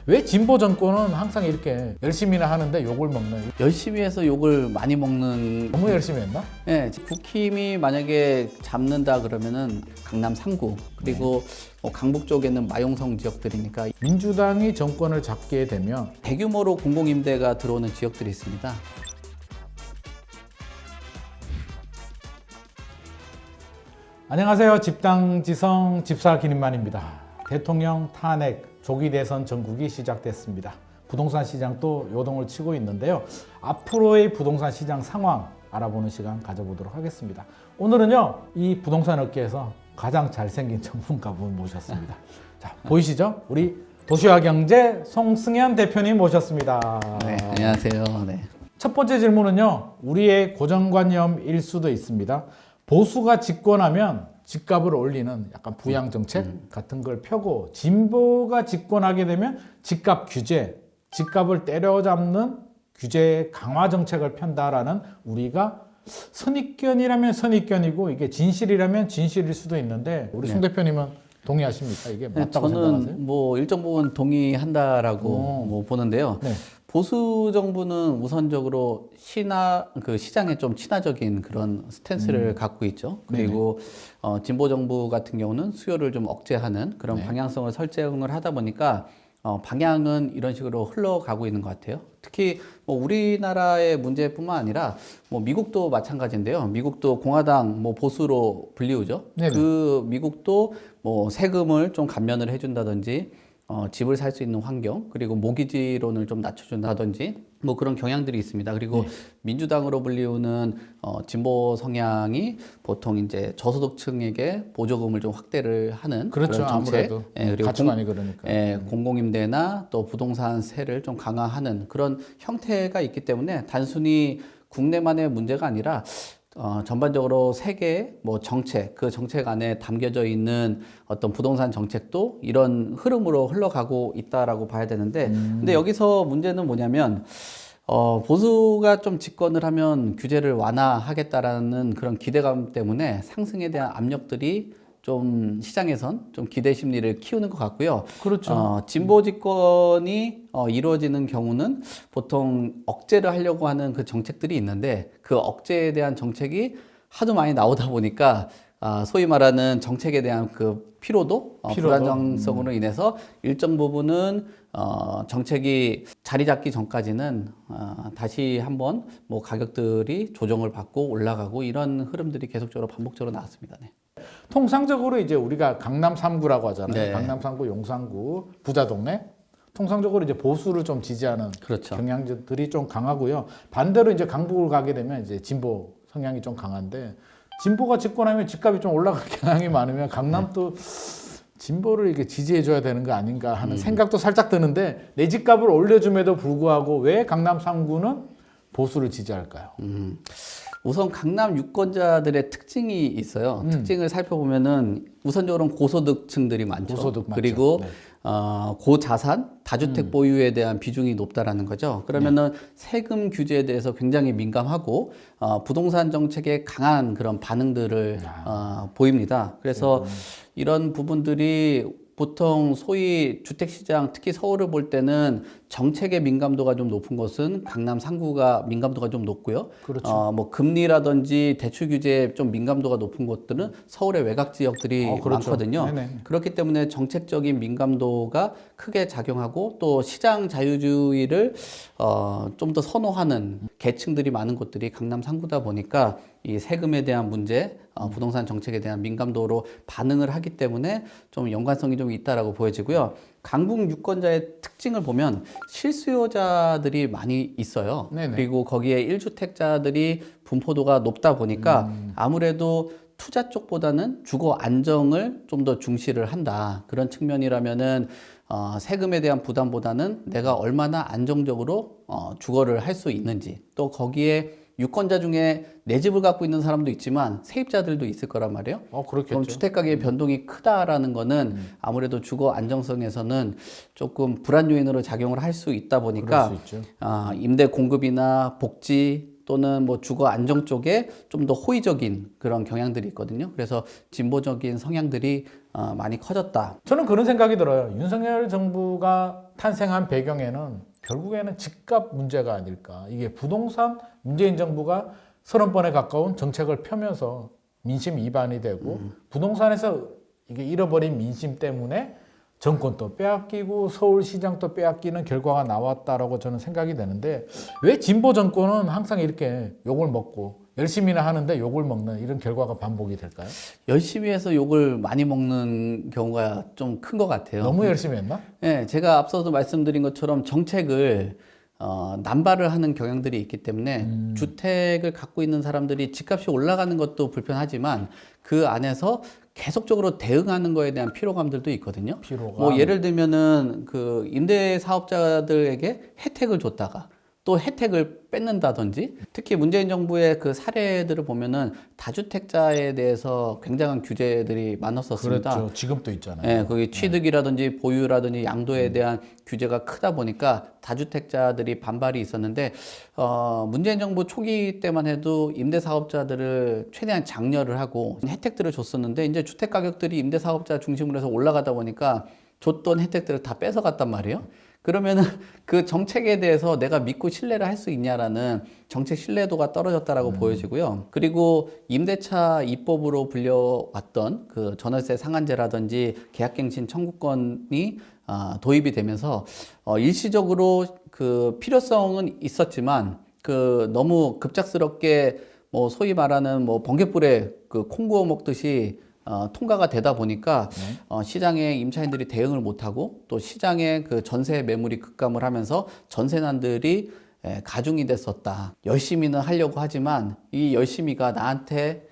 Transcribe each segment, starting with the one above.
왜 진보 정권은 항상 이렇게 열심히나 하는데 욕을 먹는? 열심히 해서 욕을 많이 먹는. 너무 열심히 했나? 네, 국힘이 만약에 잡는다 그러면은 강남 3구 그리고 뭐 강북 쪽에는 마용성 지역들이니까 민주당이 정권을 잡게 되면 대규모로 공공임대가 들어오는 지역들이 있습니다. 안녕하세요. 집당지성 집사 김인만입니다. 대통령 탄핵 조기 대선 전국이 시작됐습니다. 부동산 시장도 요동을 치고 있는데요. 앞으로의 부동산 시장 상황 알아보는 시간 가져보도록 하겠습니다. 오늘은요, 이 부동산 업계에서 가장 잘생긴 전문가분 모셨습니다. 자, 보이시죠? 우리 도시화경제 송승현 대표님 모셨습니다. 네, 안녕하세요. 네. 첫 번째 질문은요, 우리의 고정관념일 수도 있습니다. 보수가 집권하면 집값을 올리는 약간 부양 정책 같은 걸 펴고, 진보가 집권하게 되면 집값 규제, 집값을 때려잡는 규제 강화 정책을 편다라는, 우리가 선입견이라면 선입견이고 이게 진실이라면 진실일 수도 있는데, 우리 송 대표님은 동의하십니까? 이게 맞다고 생각하세요? 저는 뭐 일정 부분 동의한다라고 뭐 보는데요. 네. 보수 정부는 우선적으로 시장에 좀 친화적인 그런 스탠스를 갖고 있죠. 그리고 진보 정부 같은 경우는 수요를 좀 억제하는 그런 방향성을 설정을 하다 보니까 방향은 이런 식으로 흘러가고 있는 것 같아요. 특히 뭐 우리나라의 문제뿐만 아니라 뭐 미국도 마찬가지인데요. 미국도 공화당 뭐 보수로 불리우죠. 네네. 그 미국도 뭐 세금을 좀 감면을 해준다든지 집을 살 수 있는 환경, 그리고 모기지론을 좀 낮춰준다든지 뭐 그런 경향들이 있습니다. 그리고 민주당으로 불리우는 진보 성향이 보통 이제 저소득층에게 보조금을 좀 확대를 하는 그렇죠. 그런 정책, 아무래도 그리고 가치관이 그러니까. 공공임대나 또 부동산세를 좀 강화하는 그런 형태가 있기 때문에 단순히 국내만의 문제가 아니라 전반적으로 세계의 뭐 정책, 그 정책 안에 담겨져 있는 어떤 부동산 정책도 이런 흐름으로 흘러가고 있다라고 봐야 되는데, 근데 여기서 문제는 뭐냐면, 보수가 좀 집권을 하면 규제를 완화하겠다라는 그런 기대감 때문에 상승에 대한 압력들이 좀 시장에선 좀 기대 심리를 키우는 것 같고요. 그렇죠. 진보 집권이 이루어지는 경우는 보통 억제를 하려고 하는 그 정책들이 있는데, 그 억제에 대한 정책이 하도 많이 나오다 보니까 소위 말하는 정책에 대한 그 피로도, 불안정성으로 인해서 일정 부분은 정책이 자리 잡기 전까지는 다시 한번 뭐 가격들이 조정을 받고 올라가고 이런 흐름들이 계속적으로 반복적으로 나왔습니다. 네. 통상적으로 이제 우리가 강남 3구라고 하잖아요. 네. 강남 3구, 용산구, 부자 동네. 통상적으로 이제 보수를 좀 지지하는 그렇죠. 경향들이 좀 강하고요. 반대로 이제 강북을 가게 되면 이제 진보 성향이 좀 강한데, 진보가 집권하면 집값이 좀 올라갈 경향이 많으면 강남도 진보를 이렇게 지지해줘야 되는 거 아닌가 하는 생각도 살짝 드는데, 내 집값을 올려줌에도 불구하고 왜 강남 3구는 보수를 지지할까요? 우선 강남 유권자들의 특징이 있어요. 특징을 살펴보면은 우선적으로는 고소득층들이 많죠. 고소득 많죠. 그리고 네. 고자산, 다주택 보유에 대한 비중이 높다라는 거죠. 그러면은 세금 규제에 대해서 굉장히 민감하고 부동산 정책에 강한 그런 반응들을 보입니다. 그래서 이런 부분들이 보통 소위 주택시장, 특히 서울을 볼 때는 정책의 민감도가 좀 높은 것은 강남 3구가 민감도가 좀 높고요. 그렇죠. 뭐 금리라든지 대출 규제에 좀 민감도가 높은 곳들은 서울의 외곽 지역들이 그렇죠. 많거든요. 네네. 그렇기 때문에 정책적인 민감도가 크게 작용하고, 또 시장 자유주의를 좀 더 선호하는 계층들이 많은 곳들이 강남 3구다 보니까 이 세금에 대한 문제, 부동산 정책에 대한 민감도로 반응을 하기 때문에 좀 연관성이 좀 있다라고 보여지고요. 강북 유권자의 특징을 보면 실수요자들이 많이 있어요. 네네. 그리고 거기에 1주택자들이 분포도가 높다 보니까 아무래도 투자 쪽보다는 주거 안정을 좀 더 중시를 한다. 그런 측면이라면은 세금에 대한 부담보다는 내가 얼마나 안정적으로 주거를 할 수 있는지, 또 거기에 유권자 중에 내 집을 갖고 있는 사람도 있지만 세입자들도 있을 거란 말이에요. 그렇겠죠. 그럼 주택가격의 변동이 크다라는 거는 아무래도 주거 안정성에서는 조금 불안 요인으로 작용을 할 수 있다 보니까 그럴 수 있죠. 임대 공급이나 복지 또는 뭐 주거 안정 쪽에 좀 더 호의적인 그런 경향들이 있거든요. 그래서 진보적인 성향들이 많이 커졌다. 저는 그런 생각이 들어요. 윤석열 정부가 탄생한 배경에는 결국에는 집값 문제가 아닐까. 이게 부동산 문재인 정부가 30번에 가까운 정책을 펴면서 민심 위반이 되고 부동산에서 이게 잃어버린 민심 때문에 정권도 빼앗기고 서울시장도 빼앗기는 결과가 나왔다라고 저는 생각이 되는데 왜 진보 정권은 항상 이렇게 욕을 먹고 열심히는 하는데 욕을 먹는 이런 결과가 반복이 될까요? 열심히 해서 욕을 많이 먹는 경우가 좀 큰 것 같아요. 너무 열심히 했나? 네, 제가 앞서도 말씀드린 것처럼 정책을 남발을 하는 경향들이 있기 때문에 주택을 갖고 있는 사람들이 집값이 올라가는 것도 불편하지만 그 안에서 계속적으로 대응하는 거에 대한 피로감들도 있거든요. 피로감. 뭐 예를 들면은 그 임대 사업자들에게 혜택을 줬다가 또 혜택을 뺏는다든지, 특히 문재인 정부의 그 사례들을 보면은 다주택자에 대해서 굉장한 규제들이 많았었습니다. 그렇죠. 지금도 있잖아요. 예, 거기 취득이라든지 보유라든지 양도에 대한 규제가 크다 보니까 다주택자들이 반발이 있었는데, 문재인 정부 초기 때만 해도 임대사업자들을 최대한 장려를 하고 혜택들을 줬었는데, 이제 주택 가격들이 임대사업자 중심으로 해서 올라가다 보니까 줬던 혜택들을 다 뺏어갔단 말이에요. 그러면은 그 정책에 대해서 내가 믿고 신뢰를 할 수 있냐라는 정책 신뢰도가 떨어졌다라고 보여지고요. 그리고 임대차 입법으로 불려왔던 그 전월세 상한제라든지 계약갱신 청구권이 도입이 되면서 일시적으로 그 필요성은 있었지만 그 너무 급작스럽게 뭐 소위 말하는 뭐 번갯불에 그 콩 구워 먹듯이 통과가 되다 보니까 시장에 임차인들이 대응을 못하고 또 시장에 그 전세 매물이 급감을 하면서 전세난들이 가중이 됐었다. 열심히는 하려고 하지만 이 열심히가 나한테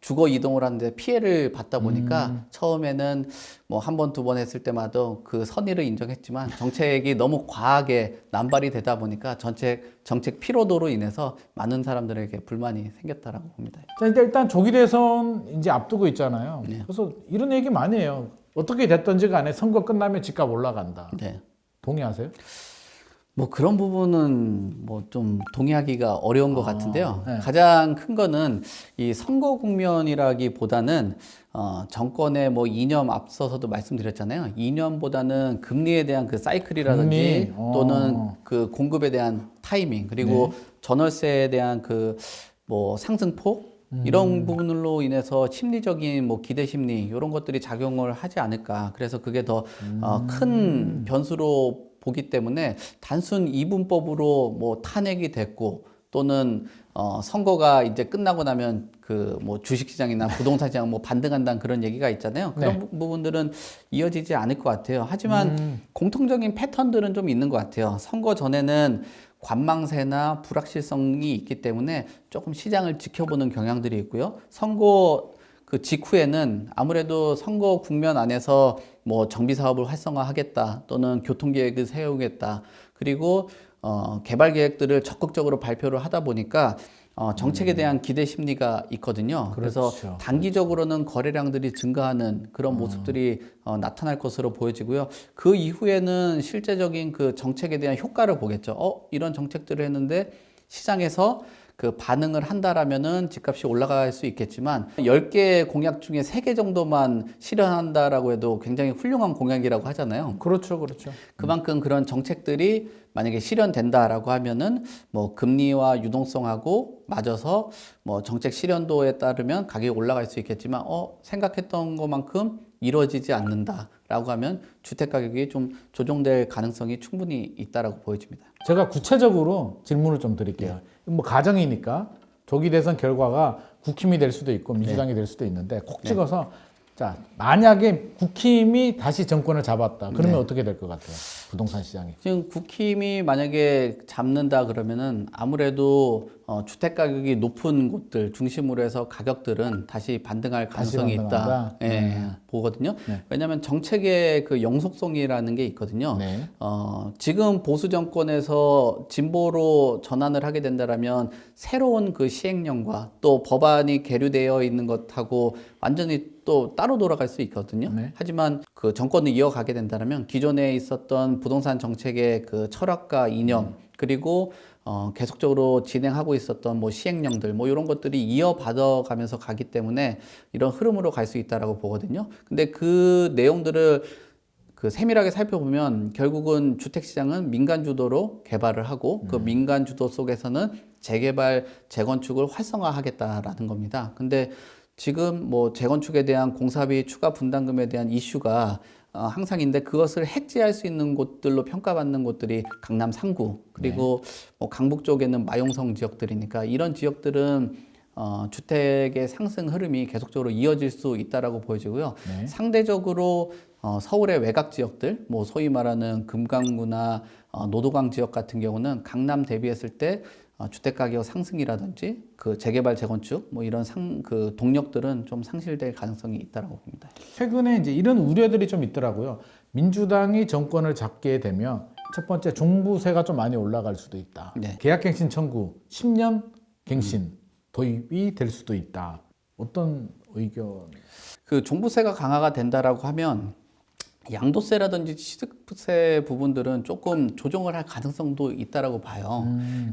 주거 이동을 하는데 피해를 받다 보니까 처음에는 뭐 한 번, 두 번 했을 때마다 그 선의를 인정했지만 정책이 너무 과하게 남발이 되다 보니까 정책 피로도로 인해서 많은 사람들에게 불만이 생겼다라고 봅니다. 자, 일단 조기 대선 이제 앞두고 있잖아요. 네. 그래서 이런 얘기 많이 해요. 어떻게 됐든지 간에 선거 끝나면 집값 올라간다. 네. 동의하세요? 뭐 그런 부분은 뭐 좀 동의하기가 어려운 것 같은데요. 네. 가장 큰 거는 이 선거 국면이라기보다는 정권의 뭐 이념 앞서서도 말씀드렸잖아요. 이념보다는 금리에 대한 그 사이클이라든지 금리. 또는 그 공급에 대한 타이밍 그리고 전월세에 대한 그 뭐 상승폭 이런 부분으로 인해서 심리적인 뭐 기대 심리 이런 것들이 작용을 하지 않을까. 그래서 그게 더 큰 변수로 보기 때문에 단순 이분법으로 뭐 탄핵이 됐고 또는 선거가 이제 끝나고 나면 그 뭐 주식시장이나 부동산 시장 뭐 반등한다는 그런 얘기가 있잖아요. 그런 네. 부분들은 이어지지 않을 것 같아요. 하지만 공통적인 패턴들은 좀 있는 것 같아요. 선거 전에는 관망세나 불확실성이 있기 때문에 조금 시장을 지켜보는 경향들이 있고요. 선거 그 직후에는 아무래도 선거 국면 안에서 뭐 정비 사업을 활성화하겠다 또는 교통계획을 세우겠다 그리고 개발 계획들을 적극적으로 발표를 하다 보니까 정책에 대한 기대 심리가 있거든요. 그래서 그렇죠. 단기적으로는 거래량들이 증가하는 그런 모습들이 나타날 것으로 보여지고요. 그 이후에는 실제적인 그 정책에 대한 효과를 보겠죠. 이런 정책들을 했는데 시장에서 그 반응을 한다라면은 집값이 올라갈 수 있겠지만 10개 공약 중에 3개 정도만 실현한다라고 해도 굉장히 훌륭한 공약이라고 하잖아요. 그렇죠, 그렇죠. 그만큼 그런 정책들이 만약에 실현된다라고 하면은 뭐 금리와 유동성하고 맞아서 뭐 정책 실현도에 따르면 가격이 올라갈 수 있겠지만 생각했던 것만큼 이루어지지 않는다라고 하면 주택 가격이 좀 조정될 가능성이 충분히 있다라고 보여집니다. 제가 구체적으로 질문을 좀 드릴게요. 뭐 가정이니까 조기 대선 결과가 국힘이 될 수도 있고 민주당이 될 수도 있는데 콕 찍어서 자, 만약에 국힘이 다시 정권을 잡았다. 그러면 어떻게 될 것 같아요? 부동산 시장이. 지금 국힘이 만약에 잡는다 그러면은 아무래도 주택 가격이 높은 곳들 중심으로 해서 가격들은 다시 반등할 가능성이 있다. 보거든요. 왜냐하면 정책의 그 영속성이라는 게 있거든요. 네. 지금 보수 정권에서 진보로 전환을 하게 된다라면 새로운 그 시행령과 또 법안이 계류되어 있는 것하고 완전히 또 따로 돌아갈 수 있거든요. 하지만 그 정권을 이어가게 된다면 기존에 있었던 부동산 정책의 그 철학과 이념 그리고 계속적으로 진행하고 있었던 뭐 시행령들 뭐 이런 것들이 이어받아 가면서 가기 때문에 이런 흐름으로 갈 수 있다라고 보거든요. 근데 그 내용들을 그 세밀하게 살펴보면 결국은 주택 시장은 민간 주도로 개발을 하고 그 민간 주도 속에서는 재개발, 재건축을 활성화하겠다라는 겁니다. 근데 지금 뭐 재건축에 대한 공사비 추가 분담금에 대한 이슈가 항상 있는데 그것을 해지할 수 있는 곳들로 평가받는 곳들이 강남 3구 그리고 뭐 강북 쪽에는 마용성 지역들이니까 이런 지역들은 주택의 상승 흐름이 계속적으로 이어질 수 있다라고 보여지고요. 네. 상대적으로 서울의 외곽 지역들, 뭐 소위 말하는 금강구나 노도강 지역 같은 경우는 강남 대비했을 때 주택 가격 상승이라든지 그 재개발 재건축 뭐 이런 그 동력들은 좀 상실될 가능성이 있다라고 봅니다. 최근에 이제 이런 우려들이 좀 있더라고요. 민주당이 정권을 잡게 되면 첫 번째 종부세가 좀 많이 올라갈 수도 있다. 네. 계약갱신 청구 10년 갱신 도입이 될 수도 있다. 어떤 의견? 그 종부세가 강화가 된다라고 하면 양도세라든지 취득세 부분들은 조금 조정을 할 가능성도 있다라고 봐요.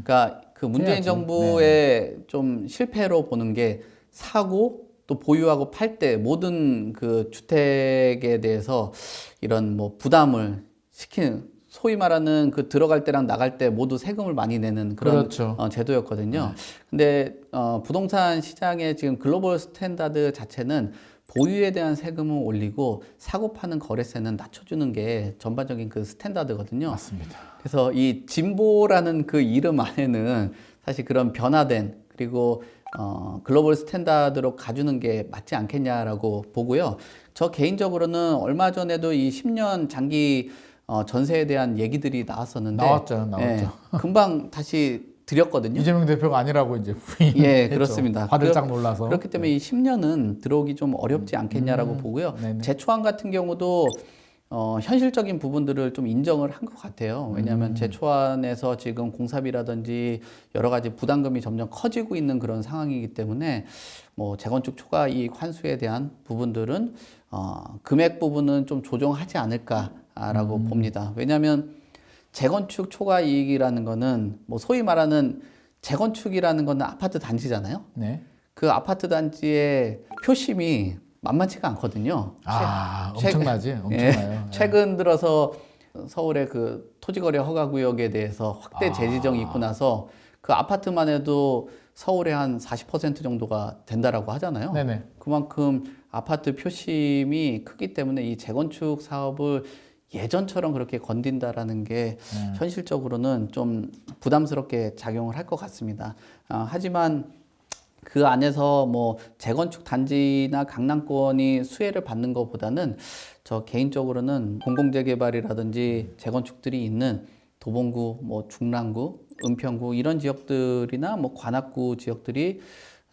그러니까 그 문재인 해야지. 정부의 좀 실패로 보는 게 사고 또 보유하고 팔 때 모든 그 주택에 대해서 이런 뭐 부담을 시키는 소위 말하는 그 들어갈 때랑 나갈 때 모두 세금을 많이 내는 그런 그렇죠. 제도였거든요. 근데 부동산 시장의 지금 글로벌 스탠다드 자체는 보유에 대한 세금을 올리고 사고 파는 거래세는 낮춰주는 게 전반적인 그 스탠다드거든요. 맞습니다. 그래서 이 진보라는 그 이름 안에는 사실 그런 변화된 그리고 글로벌 스탠다드로 가주는 게 맞지 않겠냐라고 보고요. 저 개인적으로는 얼마 전에도 이 10년 장기 전세에 대한 얘기들이 나왔었는데 나왔죠. 금방 다시 드렸거든요. 이재명 대표가 아니라고 이제 부인. 예, 그렇습니다. 화들짝 놀라서. 그렇기 때문에 이 10년은 들어오기 좀 어렵지 않겠냐라고 보고요. 네네. 제초안 같은 경우도 현실적인 부분들을 좀 인정을 한 것 같아요. 왜냐하면 제초안에서 지금 공사비라든지 여러 가지 부담금이 점점 커지고 있는 그런 상황이기 때문에 뭐 재건축 초과 이익 환수에 대한 부분들은 금액 부분은 좀 조정하지 않을까라고 봅니다. 왜냐하면 재건축 초과 이익이라는 거는 뭐 소위 말하는 재건축이라는 거는 아파트 단지잖아요. 네. 그 아파트 단지의 표심이 만만치가 않거든요. 엄청나지? 엄청나요. 네. 최근 들어서 서울의 그 토지거래 허가구역에 대해서 확대 재지정이 있고 나서 그 아파트만 해도 서울의 한 40% 정도가 된다라고 하잖아요. 네네. 그만큼 아파트 표심이 크기 때문에 이 재건축 사업을 예전처럼 그렇게 건딘다라는 게 현실적으로는 좀 부담스럽게 작용을 할 것 같습니다. 하지만 그 안에서 뭐 재건축 단지나 강남권이 수혜를 받는 것보다는 저 개인적으로는 공공재개발이라든지 재건축들이 있는 도봉구, 뭐 중랑구, 은평구 이런 지역들이나 뭐 관악구 지역들이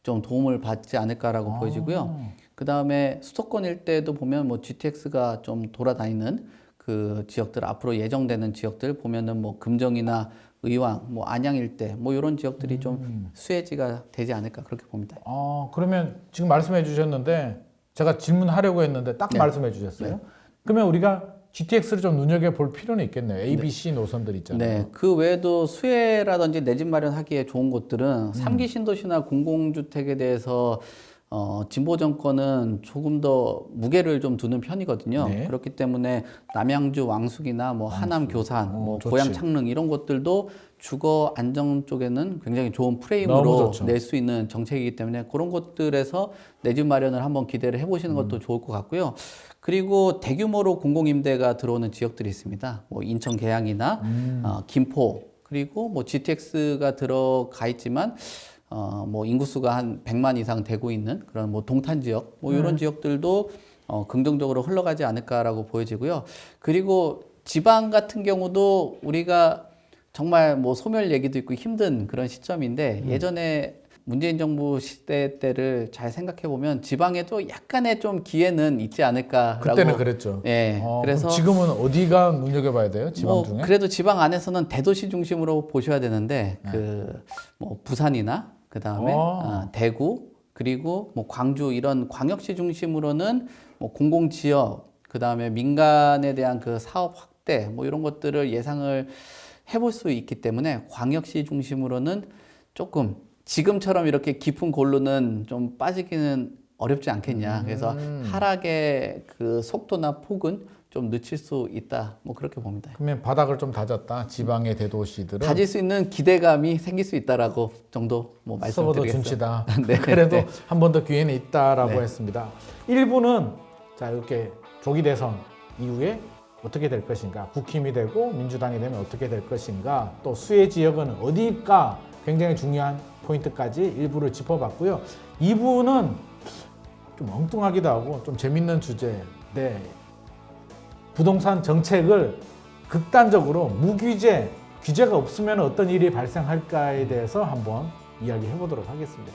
좀 도움을 받지 않을까라고 보여지고요. 그 다음에 수도권 일대도 보면 뭐 GTX가 좀 돌아다니는 그 지역들 앞으로 예정되는 지역들 보면은 뭐 금정이나 의왕, 뭐 안양 일대 뭐 이런 지역들이 좀 수혜지가 되지 않을까 그렇게 봅니다. 그러면 지금 말씀해 주셨는데 제가 질문하려고 했는데 딱 네. 말씀해 주셨어요. 그러면 우리가 GTX를 좀 눈여겨볼 필요는 있겠네요. A, B, C 노선들 있잖아요. 네, 그 외에도 수혜라든지 내 집 마련하기에 좋은 곳들은 3기 신도시나 공공주택에 대해서 진보 정권은 조금 더 무게를 좀 두는 편이거든요. 네. 그렇기 때문에 남양주 왕숙이나 뭐 하남 교산, 뭐 좋지. 고양 창릉 이런 곳들도 주거 안정 쪽에는 굉장히 좋은 너무 프레임으로 좋죠. 낼 수 있는 정책이기 때문에 그런 곳들에서 내 집 마련을 한번 기대를 해보시는 것도 좋을 것 같고요. 그리고 대규모로 공공임대가 들어오는 지역들이 있습니다. 뭐 인천 계양이나 김포 그리고 뭐 GTX가 들어가 있지만 뭐 인구수가 한 100만 이상 되고 있는 그런 뭐 동탄 지역 뭐 이런 지역들도 긍정적으로 흘러가지 않을까라고 보여지고요. 그리고 지방 같은 경우도 우리가 정말 뭐 소멸 얘기도 있고 힘든 그런 시점인데 예전에 문재인 정부 시대 때를 잘 생각해 보면 지방에도 약간의 좀 기회는 있지 않을까라고. 그때는 그랬죠. 예. 그래서 그래서 지금은 어디가 눈여겨봐야 돼요? 지방 뭐 중에? 그래도 지방 안에서는 대도시 중심으로 보셔야 되는데 그 뭐 부산이나 그다음에 대구 그리고 뭐 광주 이런 광역시 중심으로는 뭐 공공 지역 그다음에 민간에 대한 그 사업 확대 뭐 이런 것들을 예상을 해볼 수 있기 때문에 광역시 중심으로는 조금 지금처럼 이렇게 깊은 골로는 좀 빠지기는 어렵지 않겠냐. 그래서 하락의 그 속도나 폭은 좀 늦출 수 있다. 뭐 그렇게 봅니다. 그러면 바닥을 좀 다졌다. 지방의 대도시들은 가질 수 있는 기대감이 생길 수 있다라고 정도 뭐 서버도 말씀드리겠습니다. 준치다. 네, 그래도 네. 한 번 더 기회는 있다라고 네. 했습니다. 일부는 자 이렇게 조기 대선 이후에 어떻게 될 것인가, 국힘이 되고 민주당이 되면 어떻게 될 것인가, 또 수혜 지역은 어디일까 굉장히 중요한 포인트까지 일부를 짚어봤고요. 2부는 좀 엉뚱하기도 하고 좀 재밌는 주제인데 부동산 정책을 극단적으로 무규제, 규제가 없으면 어떤 일이 발생할까에 대해서 한번 이야기해 보도록 하겠습니다.